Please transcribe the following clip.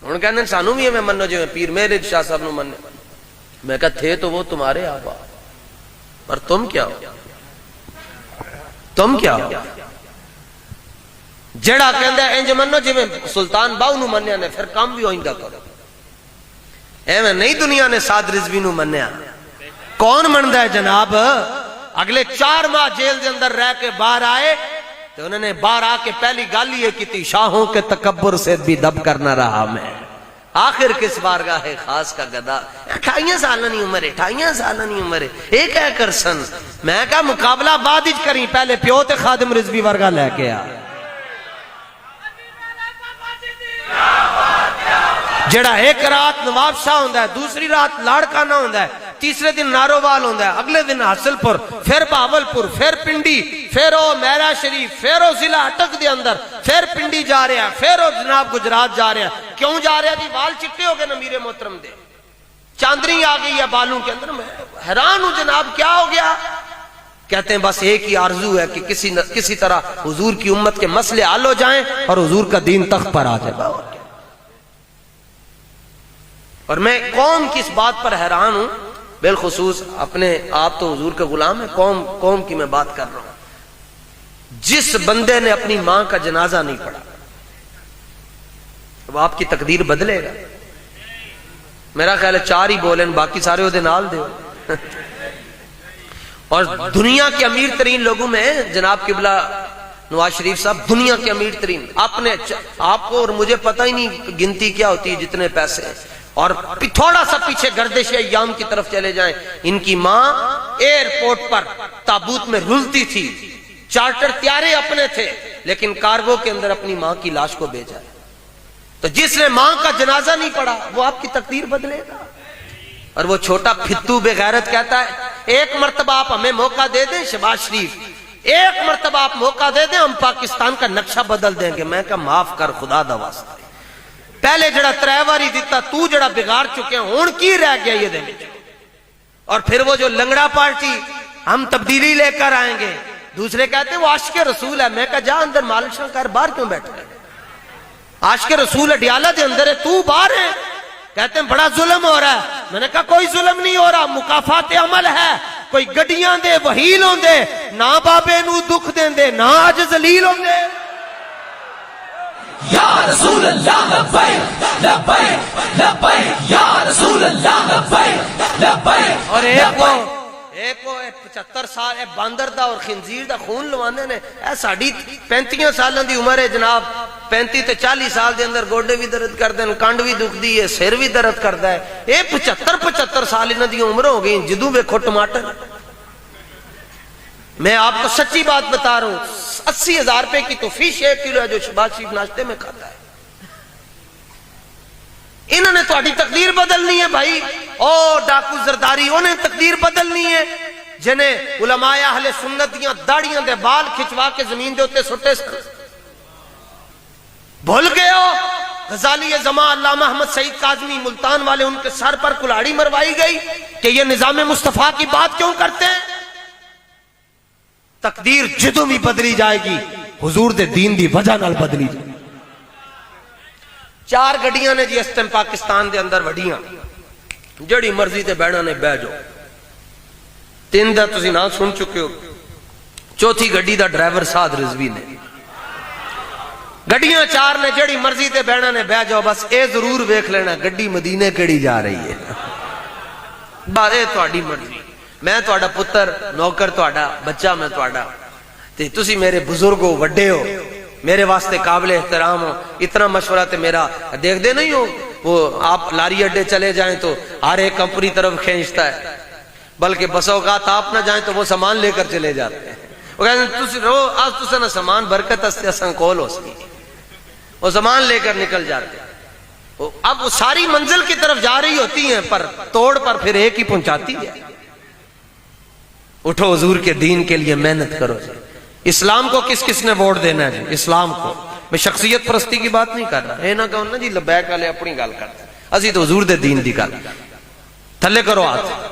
ہوں کہ سانو بھی ہمیں منو جی پیر میرے شاہ صاحب نو منے. میں کہا تھے تو وہ تمہارے آبا، پر تم کیا ہو؟ تم کیا ہو؟ جڑا کہندا ہے انج منو جی سلطان باؤ نو منیا نے، پھر کام بھی ہوئندہ کرو. ایویں نہیں دنیا نے سعد رضوی نو منیا. کون مندا ہے جناب؟ اگلے 4 ماہ جیل دے اندر رہ کے باہر آئے تو انہوں نے باہر آ کے پہلی گل یہ کی تھی، شاہوں کے تکبر سے بھی دب کرنا رہا میں، آخر کس بارگاہ خاص کا گدا. 28 سال نہیں عمر ہے، 28 سال نہیں عمر ہے، ایک ہے کرسن. میں کہا مقابلہ بعد ہی کریں، پہلے پیو تے خادم رضوی ورگا لے کے آ. جڑا ایک رات نواب شاہ ہوندا ہے، دوسری رات لاڑکانہ ہوندا ہے، تیسرے دن نارووال ہوندا ہے، اگلے دن حاصل پور، پھر بہاول پور، پھر پنڈی، پھر وہ میرا شریف، پھر وہ ضلع اٹک دے اندر، پھر پنڈی جا رہا ہے، پھر وہ جناب گجرات جا رہا ہے. کیوں جا رہا ہے جی؟ وال چٹے ہو گئے نا میرے محترم دے، چاندنی آ گئی ہے بالوں کے اندر. میں حیران ہوں جناب کیا ہو گیا؟ کہتے ہیں بس ایک ہی آرزو ہے کہ کسی طرح حضور کی امت کے مسئلے حل ہو جائیں اور حضور کا دین تخت پر آ جائے. اور میں قوم کی اس بات پر حیران ہوں، بالخصوص اپنے آپ تو حضور کے غلام ہیں، قوم کی میں بات کر رہا ہوں. جس بندے نے اپنی ماں کا جنازہ نہیں پڑھا وہ آپ کی تقدیر بدلے گا؟ میرا خیال ہے 4 ہی بولیں، باقی سارے وہ نال دے. اور دنیا کے امیر ترین لوگوں میں جناب قبلہ نواز شریف صاحب دنیا کے امیر ترین. آپ کو اور مجھے پتہ ہی نہیں گنتی کیا ہوتی ہے جتنے پیسے ہیں. اور تھوڑا سا پیچھے گردش ایام کی طرف چلے جائیں، ان کی ماں ایئرپورٹ پر تابوت میں رلتی تھی، چارٹر تیارے اپنے تھے، لیکن کارگو کے اندر اپنی ماں کی لاش کو بھیجا. تو جس نے ماں کا جنازہ نہیں پڑھا وہ آپ کی تقدیر بدلے گا. اور وہ چھوٹا پھتو بے غیرت کہتا ہے ایک مرتبہ آپ ہمیں موقع دے دیں شہباز شریف، ایک مرتبہ آپ موقع دے دیں ہم پاکستان کا نقشہ بدل دیں گے. میں کہا معاف کر خدا دا واسطہ، پہلے جڑا 3 واری دیتا تو جڑا بگاڑ چکے ہیں، ہون کی رہ گیا یہ دن. اور پھر وہ جو لنگڑا پارٹی ہم تبدیلی لے کر آئیں گے، دوسرے کہتے ہیں وہ عاشق رسول ہے. میں کہا جا اندر مالشاں کر، باہر کیوں بیٹھا ہے؟ عاشق رسول اڈیالہ دے اندر ہے، تو باہر ہے. کہتے ہیں بڑا ظلم ہو رہا ہے. میں نے کہا کوئی ظلم نہیں ہو رہا، مکافات عمل ہے. کوئی گڈیاں دے وہیل ہوں دے، نہ بابے نو دکھ دیں دے، نہ آج ذلیل ہوں دے. یا رسول اللہ لبیک لبیک لبیک، یا رسول اللہ لبیک لبیک. اور ایک 75 سال ہے باندر دا اور خنزیر دا خون لوانے نے. اے ساڑی 35 سالوں دی عمر ہے جناب، 35 تے 40 سال دے اندر گوڈے بھی درد کر دیں، کانڈ بھی دکھ دی ہے، سر بھی درد کردا ہے. اے 75 سال انہاں دی عمر ہو گئی، جدوں ویکھو ٹماٹر. میں آپ کو سچی بات بتا رہا ہوں، 80,000 روپے کی تو فیش 1 کلو ہے جو شہباز شریف ناشتے میں کھاتا ہے. انہوں نے تو تقدیر بدلنی ہے بھائی. او ڈاکو زرداری انہیں تقدیر بدلنی ہے جنہیں علماء اہل سنت دیاں داڑیاں دے بال کھچوا کے زمین دے ہوتے سٹے سن. بھول گئے ہو غزالی زمان علامہ احمد سعید کاظمی ملتان والے، ان کے سر پر کلاڑی مروائی گئی کہ یہ نظام مصطفیٰ کی بات کیوں کرتے ہیں. تقدیر جدوں بھی بدلی جائے گی حضور دے دین دی وجہ نال بدلی جائے. 4 گڈیاں نے جی اس ٹائم پاکستان دے اندر وڈیاں، جڑی مرضی تے بیٹھنا نے بہ جاؤ. 3 دا تسی نام سن چکے ہو. 4تھی گڈی دا ڈرائیور سعد رضوی نے. گڈیاں 4 نے، جڑی مرضی تے بیٹھنا نے بہ جاؤ. بس اے ضرور ویکھ لینا گڈی مدینے کیڑی جا رہی ہے. بارے تہاڈی مرضی، میں تہاڈا پتر نوکر، تہاڈا بچہ میں تہاڈا، تے تسی میرے بزرگ ہو، وڈے ہو، میرے واسطے قابل احترام ہو. اتنا مشورہ تے میرا دیکھ دے نہیں ہو. وہ آپ لاری اڈے چلے جائیں تو ہر ایک اپنی طرف کھینچتا ہے، بلکہ بس اوقات آپ نہ جائیں تو وہ سامان لے کر چلے جاتے ہیں. وہ کہتے ہیں تسی رو آج تسا نہ سامان برکت استے اساں کول ہو سی، وہ سامان لے کر نکل جاتے ہیں. اب وہ ساری منزل کی طرف جا رہی ہوتی ہیں پر توڑ پر پھر ایک ہی پہنچاتی ہے. اٹھو حضور کے دین کے لیے محنت کرو. اسلام کو کس کس نے ووٹ دینا ہے جی؟ اسلام کو. میں شخصیت پرستی کی بات نہیں کر رہا. اے نہ کہو نا جی لبیک والے اپنی گل کرتے، اسی تو حضور دے دین دی گل. تھلے کرو ہاتھ.